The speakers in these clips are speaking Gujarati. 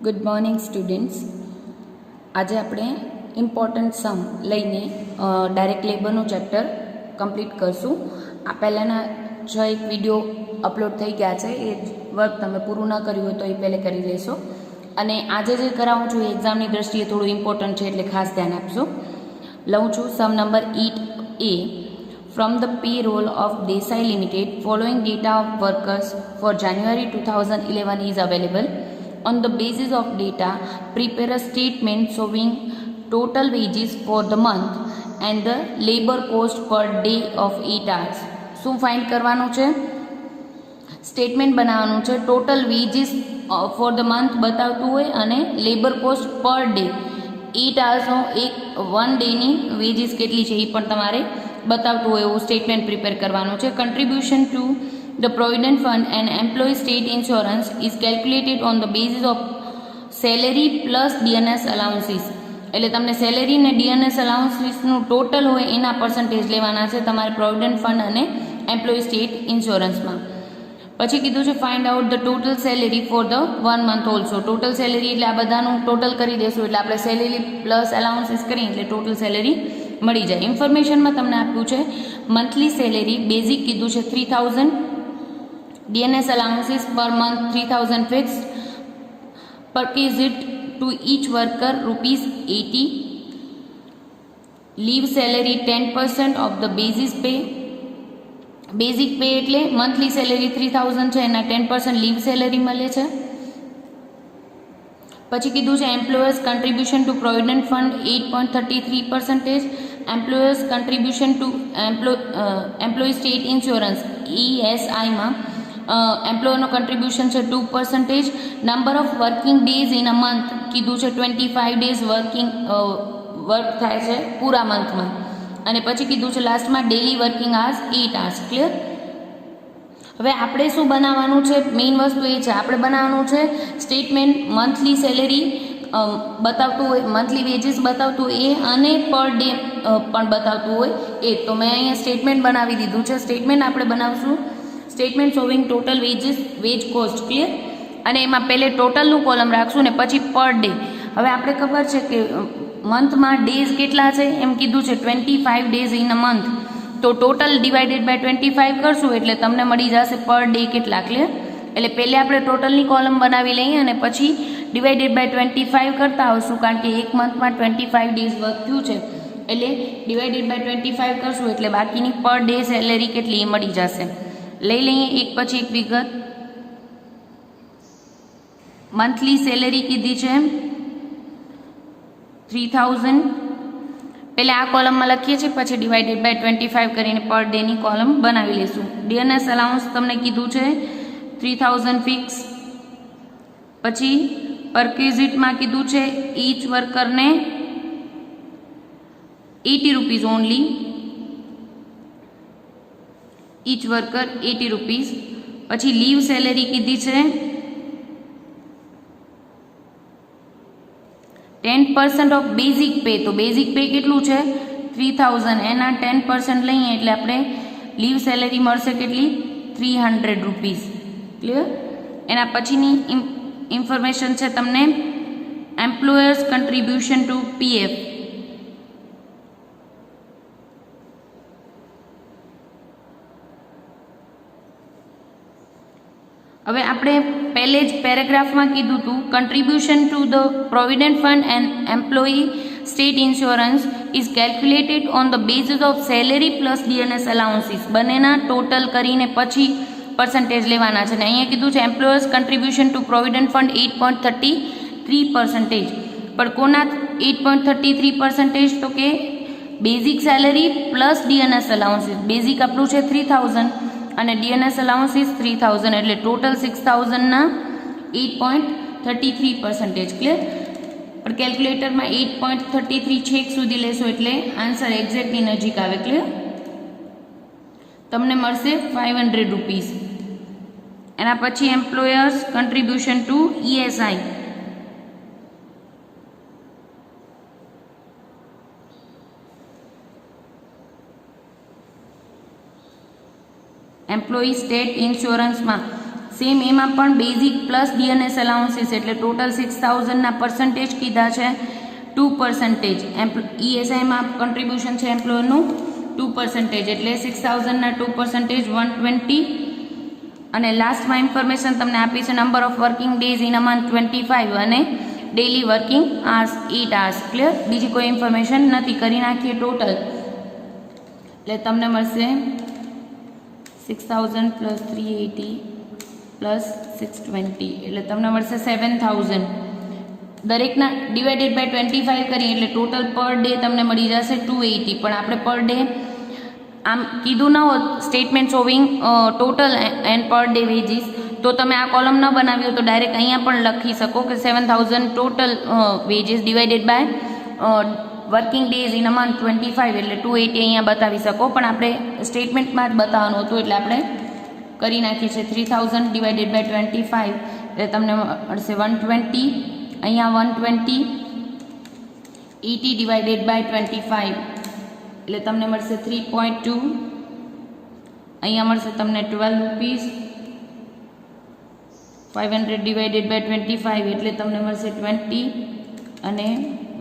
Good morning students. આજે આપણે ઇમ્પોર્ટન્ટ સમ લઈને ડાયરેક્ટ લેબરનું ચેપ્ટર કમ્પ્લીટ કરશું. આ પહેલાંના એક વિડીયો અપલોડ થઈ ગયા છે, એ વર્ક તમે પૂરું ન કર્યું હોય તો એ પહેલે કરી લેશો. અને આજે જે કરાવું છું એ એક્ઝામની દ્રષ્ટિએ થોડું ઇમ્પોર્ટન્ટ છે, એટલે ખાસ ધ્યાન આપશો. લઉં છું sum number 8A. From the payroll of Desai Limited, following data of workers for January 2011 is available. On the basis of data, prepare a statement showing total wages for the month and the labor cost per day of 8 hours. શું ફાઇન્ડ કરવાનું છે? સ્ટેટમેન્ટ બનાવવાનું છે. Total veggies for the month બતાવતું હોય અને labour cost per day 8 hours એક 1 ડેની વેજીસ કેટલી છે એ પણ તમારે બતાવતું હોય એવું સ્ટેટમેન્ટ પ્રિપેર કરવાનું છે. Contribution to the provident fund and employee state insurance is calculated on the basis of salary plus DNS allowances. એટલે તમને સેલેરી ને DNS અલાઉન્સીસનું ટોટલ હોય એના પર્સન્ટેજ લેવાના છે તમારે પ્રોવિડન્ટ ફંડ અને એમ્પ્લોયી સ્ટેટ ઇન્સ્યોરન્સમાં. પછી કીધું છે find out the total salary for the 1 month also. Total salary એટલે આ બધાનું ટોટલ કરી દેશું એટલે આપણે સેલેરી પ્લસ અલાઉન્સીસ કરીએ એટલે ટોટલ સેલેરી મળી જાય. ઇન્ફોર્મેશનમાં તમને આપ્યું છે મંથલી સેલેરી બેઝિક કીધું છે 3000, DNS allowances per month 3000 fixed, perquisite to each worker rupees 80, leave salary 10% of the basis pay. Basic pay એટલે monthly salary 3000 છે એના 10% leave salary મળે છે. પછી કીધું છે employers contribution to provident fund 8.33%, employers contribution to employee state insurance ESI માં એમ્પ્લોયરનો કન્ટ્રીબ્યુશન છે 2%. Number of working days in a month કીધું છે 25 days વર્ક થાય છે પૂરા મંથમાં. અને પછી કીધું છે લાસ્ટમાં daily working hours 8 hours. Clear? હવે આપણે શું બનાવવાનું છે? મેઇન વસ્તુ એ છે આપણે બનાવવાનું છે સ્ટેટમેન્ટ મંથલી સેલેરી બતાવતું હોય, મંથલી વેજીસ બતાવતું હોય એ અને પર ડે પણ બતાવતું હોય એ. તો મેં અહીંયા સ્ટેટમેન્ટ બનાવી દીધું છે. સ્ટેટમેન્ટ આપણે બનાવશું statement showing total veggies veg cost. Clear? અને એમાં પહેલે ટોટલનું કોલમ રાખશું ને પછી પર ડે. હવે આપણે ખબર છે કે મંથમાં ડેઝ કેટલા છે એમ કીધું છે 25 days ઇન અ મંથ. તો ટોટલ ડિવાઇડેડ બાય 25 કરશું એટલે તમને મળી જશે પર ડે કેટલા. ક્લિયર? એટલે પહેલે આપણે ટોટલની કોલમ બનાવી લઈએ અને પછી ડિવાઇડેડ બાય 25 કરતા આવશું, કારણ કે એક મંથમાં 25 days વર્ક થયું છે એટલે ડિવાઇડેડ બાય 25 કરશું એટલે બાકીની પર ડે સેલેરી કેટલી એ મળી જશે. લઈ લઈએ એક પછી એક વિગત. મંથલી સેલેરી કીધી છે 3000. પહેલાં આ કોલમમાં લખીએ છીએ પછી ડિવાઇડેડ બાય 25 કરીને પર ડેની કોલમ બનાવી લઈશું. DNS અલાઉન્સ તમને કીધું છે 3000 ફિક્સ. પછી પરક્વિઝિટમાં કીધું છે ઈચ વર્કરને 80 rupees only, each worker 80 rupees. પછી લીવ સેલેરી કીધી છે 10% ઓફ બેઝિક પે. તો બેઝિક પે કેટલું છે 3000, એના 10% લઈએ એટલે આપણે લીવ સેલેરી મળશે કેટલી 300 રૂપીઝ. ક્લિયર? એના પછીની ઇન્ફોર્મેશન છે તમને એમ્પ્લોયર્સ કન્ટ્રીબ્યુશન ટુ PF. હવે આપણે પહેલે જ પેરેગ્રાફમાં કીધું હતું contribution to the provident fund and employee state insurance is calculated on the basis of salary plus DNS allowances. બંનેના ટોટલ કરીને પછી પર્સન્ટેજ લેવાના છે. અને અહીંયા કીધું છે employers contribution to provident fund 8.33%. પણ કોના 8.33%? તો કે basic salary plus DNS allowances. Basic આપણું છે 3000 અને DNS અલાઉન્સીસ 3000 એટલે ટોટલ 6000ના 8.33%. ક્લિયર? પણ કેલ્ક્યુલેટરમાં 8.33 છેક સુધી લેશો એટલે આન્સર એક્ઝેક્ટલી નજીક આવે. ક્લિયર? તમને મળશે 500 રૂપીઝ. એના પછી employers contribution to ESI. Employee state ઇન્સ્યોરન્સમાં સેમ એમાં પણ બેઝિક પ્લસ ડીએનએસ અલાઉન્સીસ એટલે ટોટલ 6000ના પર્સન્ટેજ કીધા છે 2%. ESIમાં કન્ટ્રીબ્યુશન છે એમ્પ્લોયરનું 2% એટલે 6000ના 2% 120. અને લાસ્ટમાં ઇન્ફોર્મેશન તમને આપી છે number of working days in a month 25 અને daily working hours 8 hours. Clear? બીજી કોઈ ઇન્ફોર્મેશન નથી. કરી નાખીએ ટોટલ એટલે તમને મળશે 6000 પ્લસ 380 પ્લસ 620 એટલે તમને મળશે 7000. દરેકના ડિવાઇડેડ બાય 25 કરીએ એટલે ટોટલ પર ડે તમને મળી જશે 280. પણ આપણે પર ડે આમ કીધું ન હોત statement showing total and per day veggies તો તમે આ કોલમ ન બનાવ્યો તો ડાયરેક્ટ અહીંયા પણ લખી શકો કે 7000 total wages divided by working days in a month 25 એટલે 280 અહીંયા બતાવી શકો. પણ આપણે સ્ટેટમેન્ટમાં જ બતાવવાનું હતું એટલે આપણે કરી નાખીએ છીએ 3000 ડિવાઇડેડ બાય 25 એટલે તમને મળશે 120. અહીંયા 120 80 ડિવાઇડેડ બાય 25 એટલે તમને મળશે 3.2. અહીંયા મળશે તમને 12 રૂપીસ. 500 ડિવાઇડેડ બાય 25 એટલે તમને મળશે 20 અને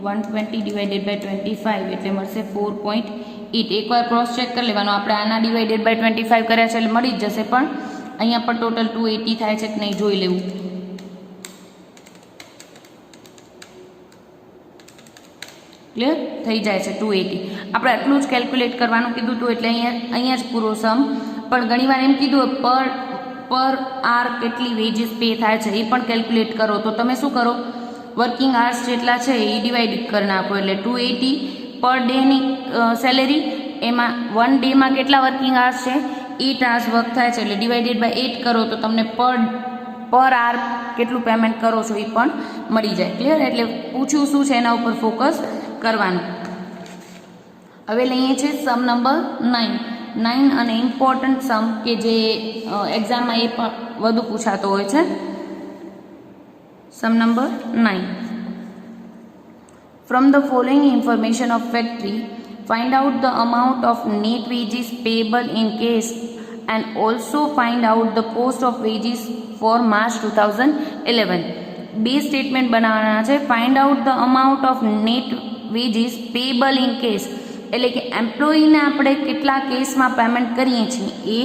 120 ડિવાઇડેડ બાય 25 એટલે મળશે 4.8. એકવાર ક્રોસ ચેક કરી લેવાનું. આપણે આના ડિવાઇડેડ બાય 25 કર્યા છે એટલે મળી જ જશે. પણ અહીંયા પણ ટોટલ 280 થાય છે કે નહીં જોઈ લેવું. ક્લિયર? થઈ જાય છે 280. આપણે આટલું જ કેલ્ક્યુલેટ કરવાનું કીધું હતું એટલે અહીંયા જ પૂરો સમ. પણ ઘણીવાર એમ કીધું પર આર કેટલી વેજીસ પે થાય છે એ પણ કેલ્ક્યુલેટ કરો. તો તમે શું કરો, વર્કિંગ આર્સ જેટલા છે એ ડિવાઈડ કરી નાખો એટલે 280 પર ડેની સેલેરી, એમાં 1 ડેમાં કેટલા વર્કિંગ આર્સ છે 8 hours વર્ક થાય છે એટલે ડિવાઇડેડ બાય 8 કરો તો તમને પર આર કેટલું પેમેન્ટ કરો છો એ પણ મળી જાય. ક્લિયર? એટલે પૂછ્યું શું છે એના ઉપર ફોકસ કરવાનું. હવે લઈએ છીએ સમ નંબર 9 અને ઇમ્પોર્ટન્ટ સમ કે જે એક્ઝામમાં એ પણ વધુ પૂછાતો હોય છે. Sum number 9. From the following information of factory, find out the amount of net wages payable in case and also find out the cost of wages for March 2011. બે સ્ટેટમેન્ટ બનાવવાના છે. Find out the amount of net veggies payable in case એટલે કે એમ્પ્લોયીને આપણે કેટલા કેસમાં પેમેન્ટ કરીએ છીએ એ,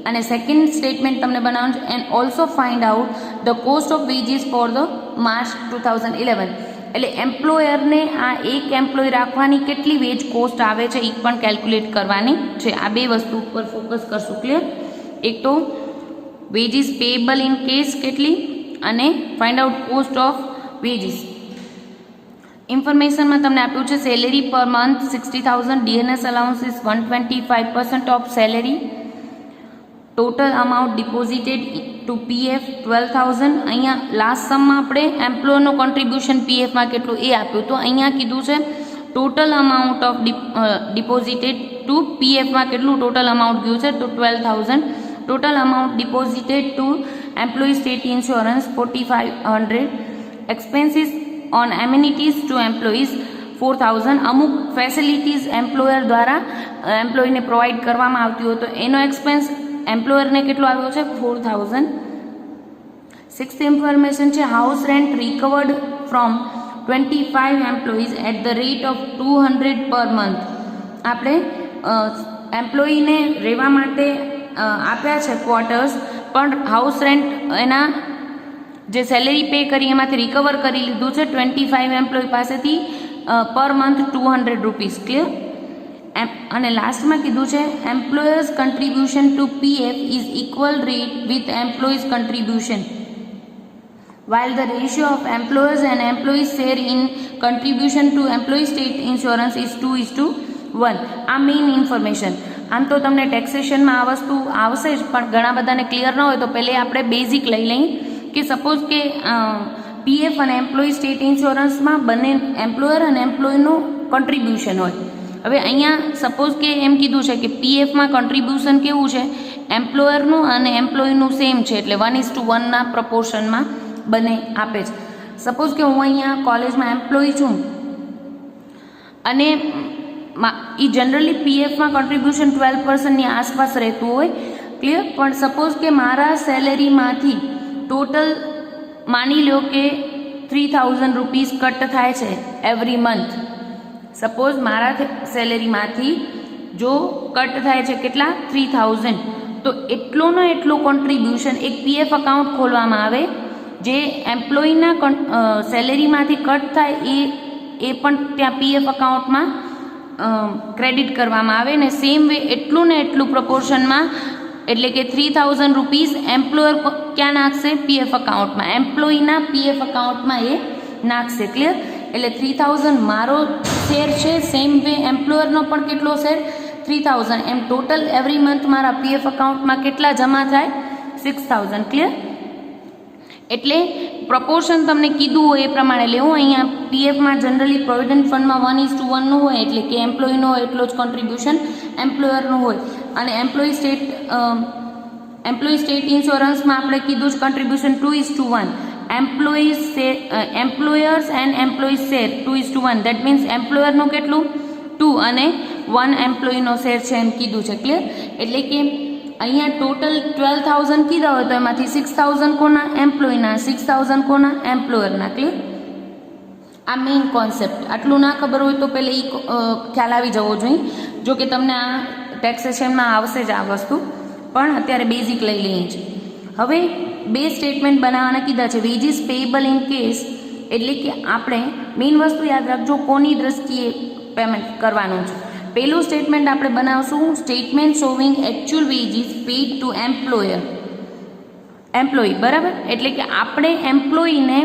અને સેકન્ડ સ્ટેટમેન્ટ તમને બનાવવાનું છે and also find out the cost of veggies for the March 2011 એટલે એમ્પ્લોયરને આ એક એમ્પ્લોય રાખવાની કેટલી વેજ કોસ્ટ આવે છે એ પણ કેલ્ક્યુલેટ કરવાની છે. આ બે વસ્તુ ઉપર ફોકસ કરશું. ક્લિયર? એક તો વેજીસ પેએબલ ઇન કેસ કેટલી અને find out cost of wages. ઇન્ફોર્મેશનમાં તમને આપ્યું છે salary per month 60,000, DNS allowances 125% of salary, total amount deposited to PF 12,000. અહીંયા લાસ્ટ સમમાં આપણે એમ્પ્લોયરનું કોન્ટ્રીબ્યુશન પીએફમાં કેટલું એ આપ્યું તો અહીંયા કીધું છે total amount of deposited to પીએફમાં કેટલું ટોટલ અમાઉન્ટ ગયું છે તો 12,000. Total amount deposited to employee state insurance 4,500. Expenses on amenities to employees 4,000. અમુક ફેસિલિટીઝ એમ્પ્લોયર દ્વારા એમ્પ્લોયને પ્રોવાઈડ કરવામાં આવતી હોય તો એનો એક્સપેન્સ એમ્પ્લોયરને કેટલો આવ્યો છે 4,000. સિક્સ્થ ઇન્ફોર્મેશન છે house rent recovered from 25 employees at the rate of 200 per month. આપણે એમ્પ્લોયીને રહેવા માટે આપ્યા છે ક્વાર્ટર્સ, પણ હાઉસ રેન્ટ એના જે સેલેરી પે કરી એમાંથી રિકવર કરી લીધું છે 25 એમ્પ્લોય પાસેથી પર મંથ 200 રૂપીસ. ક્લિયર? અને લાસ્ટમાં કીધું છે employers contribution to PF is equal rate with employees contribution while the ratio of employers and employees share in contribution to employee state insurance is 2:1. આ મેઇન ઇન્ફોર્મેશન. આમ તો તમને ટેક્સેશનમાં આ વસ્તુ આવશે જ, પણ ઘણા બધાને ક્લિયર ન હોય તો પહેલે આપણે બેઝિક લઈ લઈએ કે સપોઝ કે પીએફ અને એમ્પ્લોયી સ્ટેટ ઇન્સ્યોરન્સમાં બંને એમ્પ્લોયર અને એમ્પ્લોયનું કન્ટ્રીબ્યુશન હોય. હવે અહીંયા સપોઝ કે એમ કીધું છે કે પીએફમાં કન્ટ્રીબ્યુશન કેવું છે એમ્પ્લોયરનું અને એમ્પ્લોયનું સેમ છે એટલે 1:1 પ્રપોર્શનમાં બંને આપે છે. સપોઝ કે હું અહીંયા કોલેજમાં એમ્પ્લોય છું અને એ જનરલી પીએફમાં કન્ટ્રીબ્યુશન 12% આસપાસ રહેતું હોય ક્લિયર. પણ સપોઝ કે મારા સેલેરીમાંથી ટોટલ માની લો કે 3000 રૂપીસ કટ થાય છે એવરી મંથ. સપોઝ મારા સેલેરીમાંથી જો કટ થાય છે કેટલા 3000, તો એટલોનો એટલો કોન્ટ્રીબ્યુશન એક પીએફ અકાઉન્ટ ખોલવામાં આવે, જે એમ્પ્લોયીના સેલેરીમાંથી કટ થાય એ પણ ત્યાં પીએફ અકાઉન્ટમાં ક્રેડિટ કરવામાં આવે ને સેમ વે એટલું ને એટલું પ્રપોર્શનમાં, એટલે કે 3000 રૂપીસ એમ્પ્લોયર ક્યાં નાખશે? પીએફ અકાઉન્ટમાં, એમ્પ્લોયીના પીએફ અકાઉન્ટમાં એ નાખશે. ક્લિયર. એટલે 3000 મારો શેર છે, સેમ વે એમ્પ્લોયરનો પણ કેટલો શેર? 3000. એમ ટોટલ એવરી મંથ મારા પીએફ અકાઉન્ટમાં કેટલા જમા થાય? 6000. ક્લિયર. એટલે પ્રપોર્શન તમને કીધું હોય એ પ્રમાણે લેવું. અહીંયા પીએફમાં જનરલી પ્રોવિડન્ટ ફંડમાં 1:1 હોય, એટલે કે એમ્પ્લોયીનો હોય એટલો જ કોન્ટ્રીબ્યુશન એમ્પ્લોયરનું હોય. અને એમ્પ્લોયી સ્ટેટ ઇન્સ્યોરન્સમાં આપણે કીધું જ contribution 2:1. Employers and employee share 2:1. That means એમ્પ્લોયરનું કેટલું? 2 અને 1 એમ્પ્લોયીનો શેર છે એમ કીધું છે. ક્લિયર. એટલે કે અહીંયા ટોટલ 12000 કીધા હોય તો એમાંથી 6000 કોના? એમ્પ્લોયીના, 6000 કોના? એમ્પ્લોયરના. ક્લિયર. આ મેઇન કોન્સેપ્ટ. આટલું ના ખબર હોય તો પહેલાં ખ્યાલ આવી જવો જોઈએ. જો કે તમને આ ટેક્સેશનમાં આવશે જ આ વસ્તુ, પણ અત્યારે બેઝિક લઈ લઈએ છીએ. હવે 2 સ્ટેટમેન્ટ બનાવવાના કીધા છે. વેજીસ પેએબલ ઇન કેસ, એટલે કે આપણે મેઇન વસ્તુ યાદ રાખજો કોની દ્રષ્ટિએ પેમેન્ટ કરવાનું છે. પહેલું સ્ટેટમેન્ટ આપણે બનાવશું statement showing actual wages paid to employee. બરાબર. એટલે કે આપણે એમ્પ્લોયીને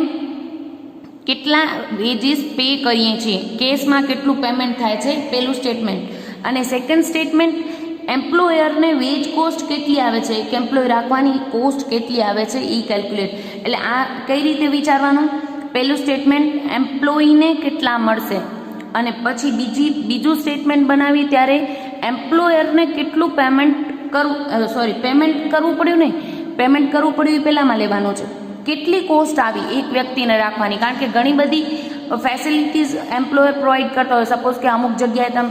કેટલા વેજીસ પે કરીએ છીએ, કેસમાં કેટલું પેમેન્ટ થાય છે, પહેલું સ્ટેટમેન્ટ. અને સેકન્ડ સ્ટેટમેન્ટ એમ્પ્લોયરને વેજ કોસ્ટ કેટલી આવે છે, એક એમ્પ્લોય રાખવાની કોસ્ટ કેટલી આવે છે એ કેલ્ક્યુલેટ. એટલે આ કઈ રીતે વિચારવાનું? પહેલું સ્ટેટમેન્ટ એમ્પ્લોયીને કેટલા મળશે, અને પછી બીજું સ્ટેટમેન્ટ બનાવી ત્યારે એમ્પ્લોયરને કેટલું પેમેન્ટ કરવું પડ્યું નહીં, પેમેન્ટ કરવું પડ્યું એ પહેલાંમાં લેવાનું છે. કેટલી કોસ્ટ આવી એક વ્યક્તિને રાખવાની, કારણ કે ઘણી બધી ફેસિલિટીઝ એમ્પ્લોયર પ્રોવાઈડ કરતા હોય. સપોઝ કે અમુક જગ્યાએ તમે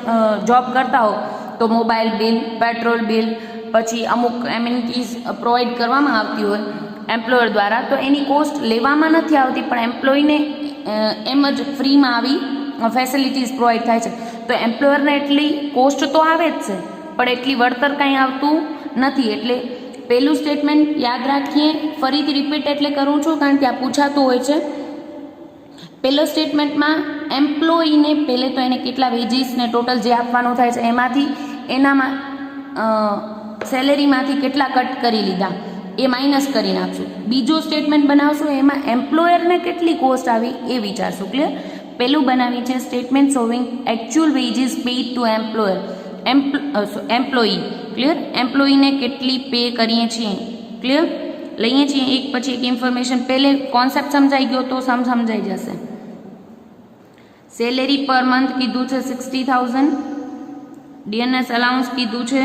જોબ કરતા હો તો મોબાઈલ બિલ, પેટ્રોલ બિલ, પછી અમુક એમ્યુનિટીઝ પ્રોવાઈડ કરવામાં આવતી હોય એમ્પ્લોયર દ્વારા, તો એની કોસ્ટ લેવામાં નથી આવતી, પણ એમ્પ્લોયીને એમ જ ફ્રીમાં આવી ફેસિલિટીઝ પ્રોવાઈડ થાય છે. તો એમ્પ્લોયરને એટલી કોસ્ટ તો આવે જ છે, પણ એટલી વળતર કાંઈ આવતું નથી. એટલે પહેલું સ્ટેટમેન્ટ યાદ રાખીએ. ફરીથી રિપીટ એટલે કરું છું કારણ કે આ પૂછાતું હોય છે. પહેલો સ્ટેટમેન્ટમાં એમ્પ્લોયીને પહેલે તો એને કેટલા વેજીસને ટોટલ જે આપવાનું થાય છે એમાંથી એનામાં સેલેરીમાંથી કેટલા કટ કરી લીધા એ માઇનસ કરી નાખશું. બીજું સ્ટેટમેન્ટ બનાવશું, એમાં એમ્પ્લોયરને કેટલી કોસ્ટ આવી એ વિચારશું. ક્લિયર. પહેલું બનાવી છે statement showing actual wages paid to employee. Clear. એમ્પ્લોયીને કેટલી પે કરીએ છીએ. ક્લિયર. લઈએ છીએ એક પછી એક ઇન્ફોર્મેશન. પહેલે કોન્સેપ્ટ સમજાઈ ગયો તો સમજાઈ જશે. સેલેરી પર મંથ કીધું છે 60000. ડીએનએસ અલાઉન્સ કીધું છે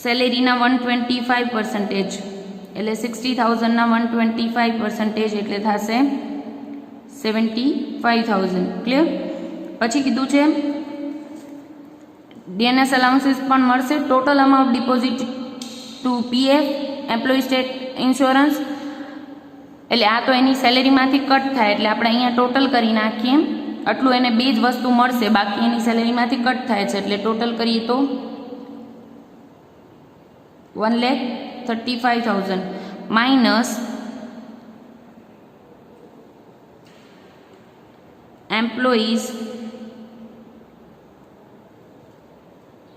સેલેરીના 125%, એટલે 60000ના 125% એટલે થશે 75000. ક્લિયર. પછી કીધું છે ડીએનએસ અલાઉન્સીસ પણ મળશે. Total amount deposit to PF employee state insurance, એટલે આ તો એની સેલેરીમાંથી કટ થાય, એટલે આપણે અહીંયા ટોટલ કરી નાખીએ. આટલું એને બે જ વસ્તુ મળશે, બાકી એની સેલેરીમાંથી કટ થાય છે, એટલે ટોટલ કરીએ તો 1,35,000 minus employees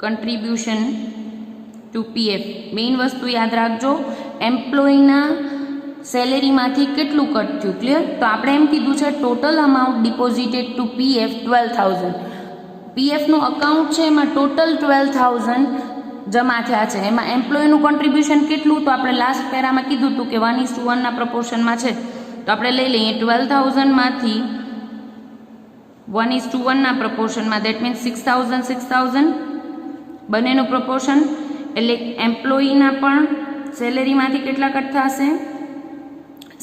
contribution to PF. Main વસ્તુ યાદ રાખજો, એમ્પ્લોયીના સેલેરીમાંથી કેટલું કટ થયું. ક્લિયર. તો આપણે એમ કીધું છે total amount deposited to PF 12000. પીએફનું અકાઉન્ટ છે એમાં ટોટલ 12000 જમા થયા છે. એમાં એમ્પ્લોયીનું કોન્ટ્રીબ્યુશન કેટલું, તો આપણે લાસ્ટ પેરામાં કીધું હતું કે 1:1 પ્રપોર્શનમાં છે, તો આપણે લઈ લઈએ 12000 માંથી 1:1 પ્રપોર્શનમાં, દેટ મીન્સ 6000 બંનેનું પ્રપોર્શન. એટલે એમ્પ્લોયીના પણ સેલેરીમાંથી કેટલા કટ થશે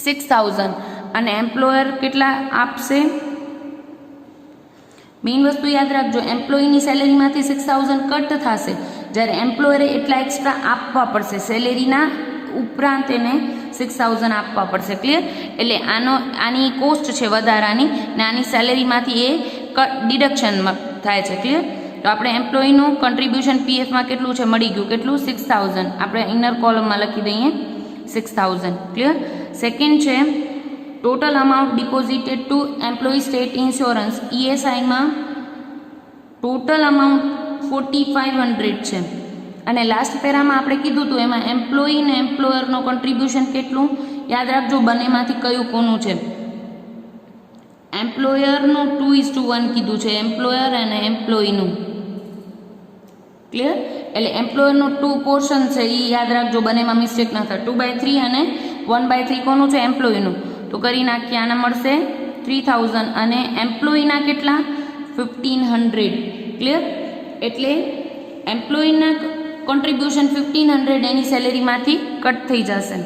6000, અને એમ્પ્લોયર કેટલા આપશે. મેઇન વસ્તુ યાદ રાખજો, એમ્પ્લોયીની સેલેરીમાંથી 6000 કટ થશે, જ્યારે એમ્પ્લોયરે એટલા એક્સ્ટ્રા આપવા પડશે, સેલેરીના ઉપરાંત એને 6000 આપવા પડશે. ક્લિયર? એટલે આની કોસ્ટ છે વધારાની ને આની સેલેરીમાંથી એ ડિડક્શનમાં થાય છે. ક્લિયર? તો આપણે એમ્પ્લોયનું કન્ટ્રીબ્યુશન પીએફમાં કેટલું છે મળી ગયું, કેટલું 6000. આપણે ઇનર કોલમમાં લખી દઈએ 6000. ક્લિયર? સેકન્ડ છે total amount deposited to employee state insurance, ESIમાં ટોટલ અમાઉન્ટ 4500 છે. અને લાસ્ટ પેરામાં આપણે કીધું હતું એમાં એમ્પ્લોયી ને એમ્પ્લોયરનો કન્ટ્રીબ્યુશન કેટલું, યાદ રાખજો બંનેમાંથી કયું કોનું છે. એમ્પ્લોયરનું 2:1 કીધું છે, એમ્પ્લોયર અને એમ્પ્લોયીનું. ક્લિયર? એટલે એમ્પ્લોયરનું 2 પોર્શન છે એ યાદ રાખજો, બંનેમાં મિસ્ટેક ના થાય. 2/3 અને 1/3 કોનું છે, એમ્પ્લોયીનું. તો કરી નાખીએ, આના મળશે 3000 અને એમ્પ્લોયીના કેટલા 1500. ક્લિયર? એટલે એમ્પ્લોયીના કોન્ટ્રીબ્યુશન 1500 એની સેલેરીમાંથી કટ થઈ જશે.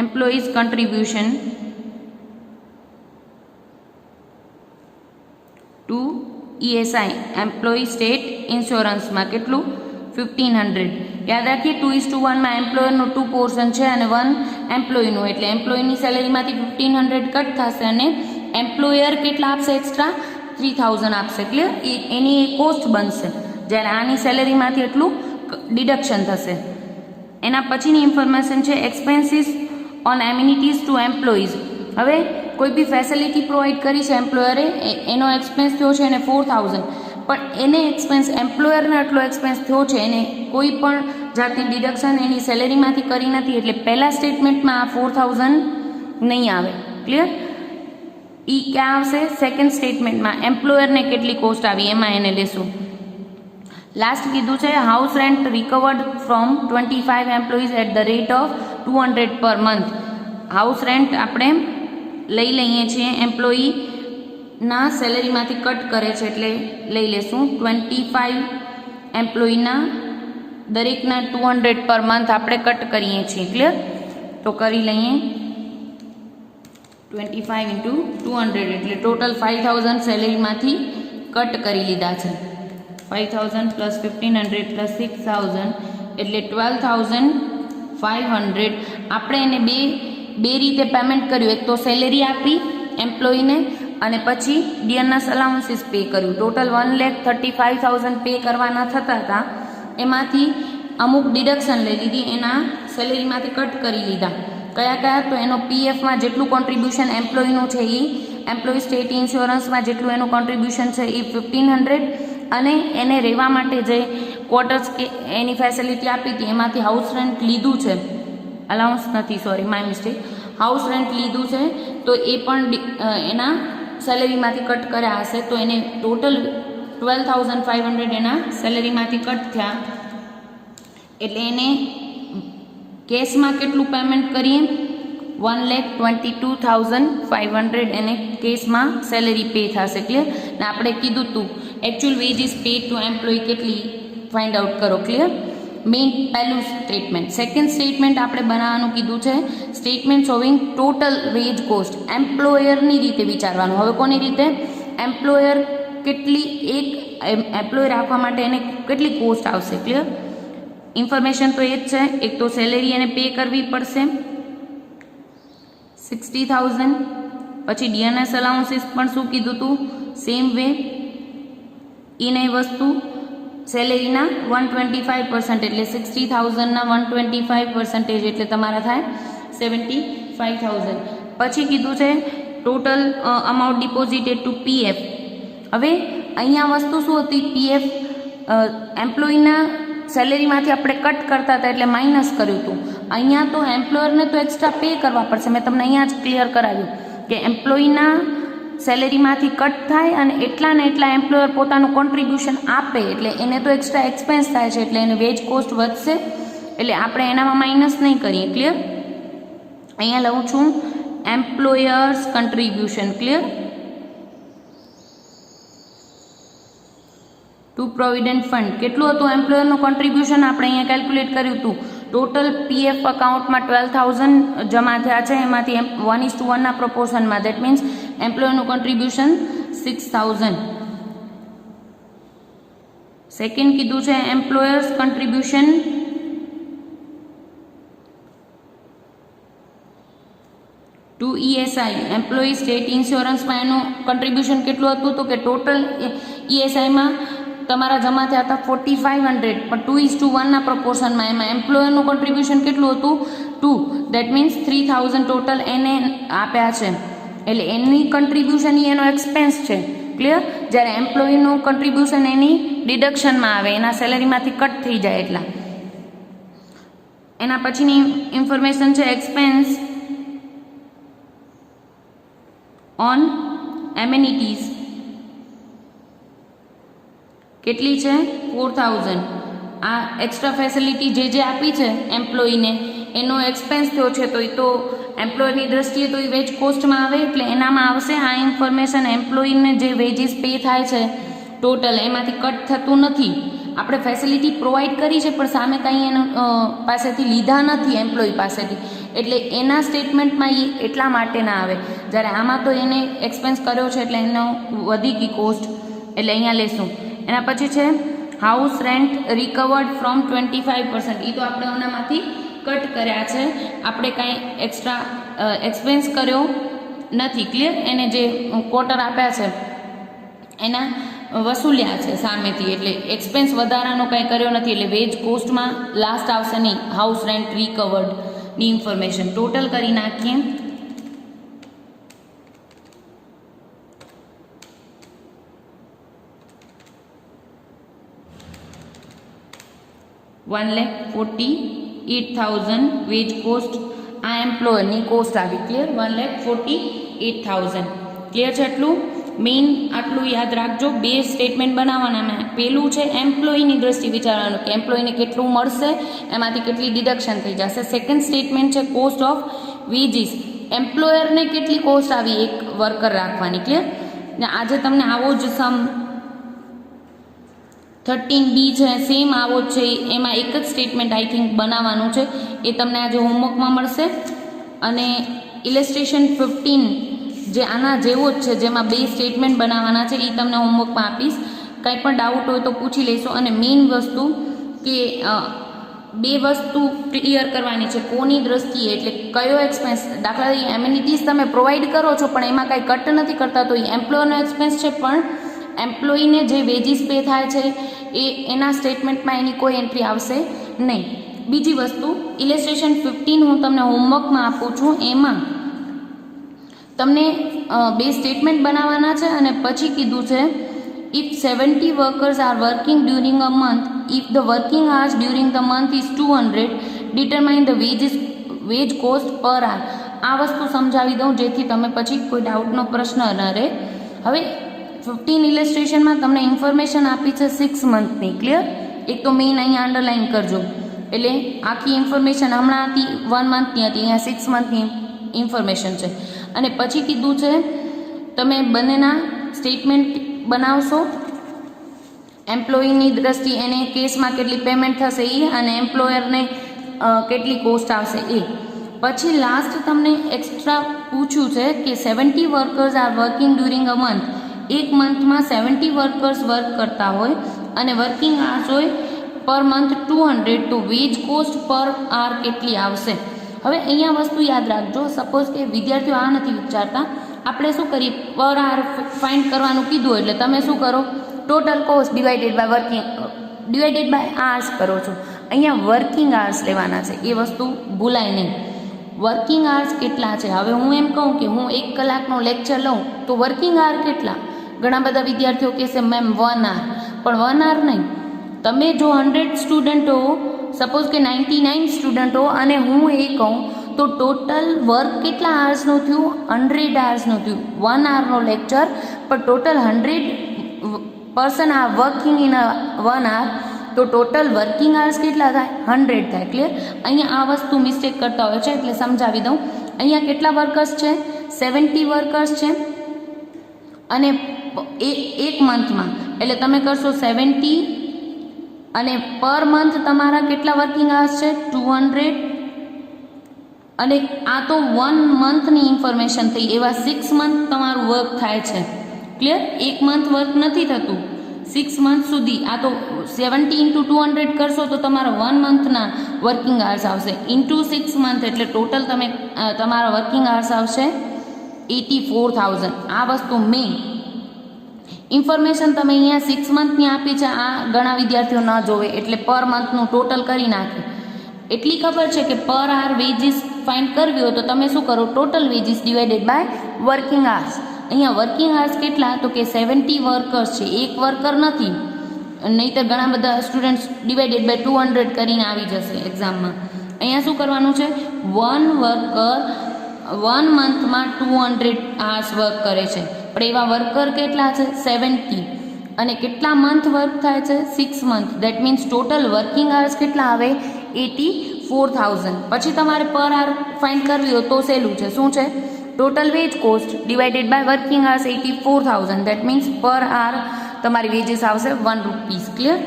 Employees contribution to ESI employee state ઇન્સ્યોરન્સમાં કેટલું 1500. યાદ રાખીએ 2:1માં એમ્પ્લોયરનું 2 પોર્શન છે અને 1 એમ્પ્લોયીનું, એટલે એમ્પ્લોયીની સેલેરીમાંથી 1500 કટ થશે અને એમ્પ્લોયર કેટલા આપશે એક્સ્ટ્રા 3000 આપશે. ક્લિયર? એની કોસ્ટ બનશે, જ્યારે આની સેલેરીમાંથી એટલું ડિડક્શન થશે. એના પછીની ઇન્ફોર્મેશન છે expenses on amenities to employees. હવે કોઈ બી ફેસિલિટી પ્રોવાઈડ કરી છે એમ્પ્લોયરે, એનો એક્સપેન્સ થયો છે એને 4000, પણ એને એક્સપેન્સ એમ્પ્લોયરને આટલો એક્સપેન્સ થયો છે, એને કોઈ પણ જાતની ડિડક્શન એની સેલેરીમાંથી કરી નથી, એટલે પહેલાં સ્ટેટમેન્ટમાં આ 4000 નહીં આવે. ક્લિયર? એ ક્યાં આવશે, સેકન્ડ સ્ટેટમેન્ટમાં એમ્પ્લોયરને કેટલી કોસ્ટ આવી એમાં એને લેશું. લાસ્ટ કીધું છે house rent recovered from 25 employees at the rate of 200 per month. House rent આપણે લઈ લઈએ છીએ, એમ્પ્લોયીના સેલેરીમાંથી કટ કરે છે એટલે લઈ લેશું. 25 એમ્પ્લોયીના દરેકના 200 પર મંથ આપણે કટ કરીએ છીએ. ક્લિયર? તો કરી લઈએ 25 × 200 એટલે ટોટલ 5000 સેલેરીમાંથી કટ કરી લીધા છે. 5000 + 1500 + 6000 એટલે 12500. આપણે એને બે રીતે પેમેન્ટ કર્યું, એક તો સેલેરી આપી એમ્પ્લોયીને અને પછી ડિયરનસ અલાઉન્સીસ પે કર્યું. ટોટલ 1,35,000 પે કરવાના થતા હતા, એમાંથી અમુક ડિડક્શન લઈ લીધી, એના સેલેરીમાંથી કટ કરી લીધા. કયા તો એનો પીએફમાં જેટલું કોન્ટ્રીબ્યુશન એમ્પ્લોયીનું છે એ, એમ્પ્લોયી સ્ટેટ ઇન્સ્યોરન્સમાં જેટલું એનું કોન્ટ્રીબ્યુશન છે એ 1500, અને એને રહેવા માટે જે ક્વાર્ટર્સ કે એની ફેસિલિટી આપી હતી એમાંથી હાઉસ રેન્ટ લીધું છે, અલાઉન્સ નથી, sorry my mistake, house rent લીધું છે તો એ પણ એના સેલેરીમાંથી કટ કર્યા હશે. તો એને ટોટલ 12,500 એના સેલેરીમાંથી કટ થયા, એટલે એને કેશમાં કેટલું પેમેન્ટ કરીએ 1,22,500 એને કેશમાં સેલેરી પે થશે. ક્લિયર? ને આપણે કીધું હતું actual wages pay to employee કેટલી ફાઇન્ડ આઉટ કરો. ક્લિયર? મેઇન પહેલું સ્ટેટમેન્ટ. સેકન્ડ સ્ટેટમેન્ટ આપણે બનાવવાનું કીધું છે statement showing total wage cost. એમ્પ્લોયરની રીતે વિચારવાનું. હવે કોની રીતે? એમ્પ્લોયર કેટલી, એક એમ્પ્લોય રાખવા માટે એને કેટલી કોસ્ટ આવશે. ક્લિયર? ઇન્ફોર્મેશન તો એ જ છે, એક તો સેલેરી એને પે કરવી પડશે 60,000, પછી ડીએનએસ અલાઉન્સીસ પણ શું કીધું હતું સેમ વે, એને વસ્તુ સેલેરીના 125% એટલે 60,000ના 125% એટલે તમારા થાય 75,000. પછી કીધું છે total amount deposited to PF. હવે અહીંયા વસ્તુ શું હતી, પીએફ એમ્પ્લોયીના સેલેરીમાંથી આપણે કટ કરતા હતા એટલે માઇનસ કર્યું હતું. અહીંયા તો એમ્પ્લોયરને તો એક્સ્ટ્રા પે કરવા પડશે. મેં તમને અહીંયા જ ક્લિયર કરાવ્યું કે એમ્પ્લોયીના સેલેરીમાંથી કટ થાય અને એટલા ને એટલા એમ્પ્લોયર પોતાનું કોન્ટ્રીબ્યુશન આપે એટલે એને તો એક્સ્ટ્રા એક્સપેન્સ થાય છે, એટલે એને વેજ કોસ્ટ વધશે, એટલે આપણે એનામાં માઇનસ નહીં કરીએ. ક્લિયર? અહીંયા લઉં છું employers contribution. Clear? To provident fund કેટલું હતું એમ્પ્લોયરનું કોન્ટ્રીબ્યુશન આપણે અહીંયા કેલ્ક્યુલેટ કર્યું હતું. ટોટલ પીએફ અકાઉન્ટમાં 12,000 જમા થયા છે, એમાંથી 1:1ના પ્રોપોર્શનમાં, દેટ મીન્સ એમ્પ્લોયરનું કોન્ટ્રીબ્યુશન 6,000. સેકન્ડ કીધું છે employers contribution to ESI, employee state ઇન્સ્યોરન્સમાં એનું કન્ટ્રીબ્યુશન કેટલું હતું તો કે ટોટલ ESIમાં તમારા જમા થયા હતા 4500, પણ 2:1 પ્રપોર્શનમાં એમાં એમ્પ્લોયરનું કન્ટ્રીબ્યુશન કેટલું હતું 2, દેટ મીન્સ 3000 ટોટલ એને આપ્યા છે, એટલે એની કન્ટ્રીબ્યુશન એનો એક્સપેન્સ છે. ક્લિયર? જ્યારે એમ્પ્લોયીનું કન્ટ્રીબ્યુશન એની ડિડક્શનમાં આવે, એના સેલેરીમાંથી કટ થઈ જાય એટલા. એના પછીની ઇન્ફોર્મેશન છે એક્સપેન્સ ઓન એમેનિટીઝ, કેટલી છે 4000. આ એક્સ્ટ્રા ફેસિલિટી જે આપી છે એમ્પ્લોયીને એનો એક્સપેન્સ થયો છે, તો એ તો એમ્પ્લોયરની દ્રષ્ટિએ તો એ વેજ કોસ્ટમાં આવે, એટલે એનામાં આવશે. આ ઇન્ફોર્મેશન એમ્પ્લોયીને જે વેજીસ પે થાય છે ટોટલ એમાંથી કટ થતું નથી. આપણે ફેસિલિટી પ્રોવાઈડ કરી છે પણ સામે કંઈ એના પાસેથી લીધા નથી એમ્પ્લોયી પાસેથી, એટલે એના સ્ટેટમેન્ટમાં એ એટલા માટે ના આવે. જ્યારે આમાં તો એને એક્સપેન્સ કર્યો છે એટલે એનો વધી ગઈ કોસ્ટ, એટલે અહીંયા લેશું. એના પછી છે હાઉસ રેન્ટ રિકવર્ડ ફ્રોમ 25%, એ તો આપણે ઓનામાંથી કટ કર્યા છે, આપણે કાંઈ એક્સ્ટ્રા એક્સપેન્સ કર્યો નથી. ક્લિયર? એને જે ક્વોટર આપ્યા છે એના વસૂલ્યા છે સામેથી, એટલે એક્સપેન્સ વધારાનો કાંઈ કર્યો નથી, એટલે વેજ કોસ્ટમાં લાસ્ટ આવશે નહીં હાઉસ રેન્ટ રિકવર્ડની ઇન્ફોર્મેશન. ટોટલ કરી નાખીએ. $1,48,000 વેજ કોસ્ટ, આ એમ્પ્લોયરની કોસ્ટ આવી. ક્લિયર? 1,48,000. ક્લિયર છે? એટલું મેઇન આટલું યાદ રાખજો. બે સ્ટેટમેન્ટ બનાવવાના. પહેલું છે એમ્પ્લોયીની દ્રષ્ટિ વિચારવાનું કે એમ્પ્લોયીને કેટલું મળશે, એમાંથી કેટલી ડિડક્શન થઈ જશે. સેકન્ડ સ્ટેટમેન્ટ છે કોસ્ટ ઓફ વેજીસ, એમ્પ્લોયરને કેટલી કોસ્ટ આવી એક વર્કર રાખવાની. ક્લિયર? ને આજે તમને આવો જ સમ 13B છે, સેમ આવો જ છે, એમાં એક જ સ્ટેટમેન્ટ આઈ થિંક બનાવવાનું છે, એ તમને આજે હોમવર્કમાં મળશે. અને ઇલેસ્ટ્રેશન 15 જે આના જેવો જ છે, જેમાં બે સ્ટેટમેન્ટ બનાવવાના છે, એ તમને હોમવર્કમાં આપીશ. કંઈ પણ ડાઉટ હોય તો પૂછી લઈશું. અને મેઇન વસ્તુ કે બે વસ્તુ ક્લિયર કરવાની છે કોની દ્રષ્ટિએ, એટલે કયો એક્સપેન્સ. દાખલા તરીકે એમ્યુનિટીઝ તમે પ્રોવાઈડ કરો છો પણ એમાં કાંઈ કટ નથી કરતા, તો એ એમ્પ્લોયરનો એક્સપેન્સ છે, પણ એમ્પ્લોયીને જે વેજીસ પે થાય છે એના સ્ટેટમેન્ટમાં એની કોઈ એન્ટ્રી આવશે નહીં. બીજી વસ્તુ ઇલેસ્ટ્રેશન 15 હું તમને હોમવર્કમાં આપું છું, એમાં તમને બે સ્ટેટમેન્ટ બનાવવાના છે. અને પછી કીધું છે if 70 workers are working during a month, if the working hours during the month is 200, determine the wage cost per hour. આ વસ્તુ સમજાવી દઉં જેથી તમે પછી કોઈ ડાઉટનો પ્રશ્ન ન રહે. હવે 15 ઇલેસ્ટ્રેશનમાં તમને ઇન્ફોર્મેશન આપી છે 6 મંથની. ક્લિયર? એક તો મેઇન અહીંયા અંડરલાઇન કરજો, એટલે આખી ઇન્ફોર્મેશન હમણાં હતી 1 મંથની હતી, અહીંયા 6 મંથની ઇન્ફોર્મેશન છે. અને પછી કીધું છે તમે બંનેના સ્ટેટમેન્ટ બનાવશો, એમ્પ્લોયીની દ્રષ્ટિ એને કેસમાં કેટલી પેમેન્ટ થશે એ, અને એમ્પ્લોયરને કેટલી કોસ્ટ આવશે એ. પછી લાસ્ટ તમને એક્સ્ટ્રા પૂછ્યું છે કે 70 workers are working during a month, એક મંથમાં 70 વર્કર્સ વર્ક કરતા હોય અને વર્કિંગ આર્સ હોય પર મંથ 200, તો વેજ કોસ્ટ પર આર કેટલી આવશે. હવે અહીંયા વસ્તુ યાદ રાખજો, સપોઝ કે વિદ્યાર્થીઓ આ નથી વિચારતા, આપણે શું કરીએ પર આર ફાઇન્ડ કરવાનું કીધું એટલે તમે શું કરો total cost divided by hours કરો છો. અહીંયા વર્કિંગ આર્સ લેવાના છે, એ વસ્તુ ભૂલાય નહીં. વર્કિંગ આર્સ કેટલા છે? હવે હું એમ કહું કે હું 1 કલાકનો લેક્ચર લઉં તો વર્કિંગ આર કેટલા? ઘણા બધા વિદ્યાર્થીઓ કહેશે મેમ 1 આર, પણ 1 આર નહીં. તમે જો 100 સ્ટુડન્ટો, સપોઝ કે 99 સ્ટુડન્ટો, અને હું એ કહું તો ટોટલ વર્ક કેટલા આર્સનું થયું? 100 આર્સનું થયું. 1 આવરનો લેક્ચર, પણ total 100 person are working in 1 hour, તો ટોટલ વર્કિંગ આર્સ કેટલા થાય? 100 થાય. ક્લિયર? અહીંયા આ વસ્તુ મિસ્ટેક કરતા હોય છે, એટલે સમજાવી દઉં. અહીંયા કેટલા વર્કર્સ છે? 70 વર્કર્સ છે, અને એક મંથમાં એટલે તમે કરશો 70, અને પર મંથ તમારા કેટલા વર્કિંગ આર્સ છે? 200. અને આ તો 1 મંથની ઇન્ફોર્મેશન થઈ, એવા 6 મંથ તમારું વર્ક થાય છે. ક્લિયર? એક મંથ વર્ક નથી થતું, 6 મંથ સુધી. આ તો 70 ઇન્ટુ 200 કરશો તો તમારા 1 મંથના વર્કિંગ આવર્સ આવશે, ઇન્ટુ 6 મંથ એટલે ટોટલ તમે તમારા વર્કિંગ આવર્સ આવશે 84,000. આ વસ્તુ મેઇન ઇન્ફોર્મેશન તમે અહીંયા 6 મંથની આપી છે, આ ઘણા વિદ્યાર્થીઓ ન જોવે એટલે પર મંથનું ટોટલ કરી નાખે. એટલી ખબર છે કે પર આર વેજીસ ફાઇન્ડ કરવી હોય તો તમે શું કરો, total wages divided by working hours. અહીંયા વર્કિંગ આવર્સ કેટલા, તો કે 70 વર્કર્સ છે, એક વર્કર નથી, નહીંતર ઘણા બધા સ્ટુડન્ટ્સ ડિવાઇડેડ બાય 200 કરીને આવી જશે એક્ઝામમાં. અહીંયા શું કરવાનું છે, 1 વર્કર 1 મંથમાં 200 આવર્સ વર્ક કરે છે, પણ એવા વર્કર કેટલા છે 70, અને કેટલા મંથ વર્ક થાય છે 6 month. That means total working hours કેટલા આવે 84,000. પછી તમારે પર આર ફાઇન્ડ કરવી હોય તો સહેલું છે, શું છે, total wage cost divided by working hours 84,000. That means per hour તમારી વેજીસ આવશે 1 રૂપીસ. ક્લિયર?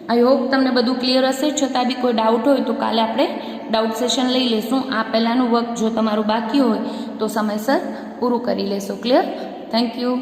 આઈ હોપ તમને બધું ક્લિયર હશે. છતાં બી કોઈ ડાઉટ હોય તો કાલે આપણે ડાઉટ સેશન લઈ લેશું. આ પહેલાંનું વર્ક જો તમારું બાકી હોય તો સમયસર પૂરું કરી લેશો. ક્લિયર? Thank you.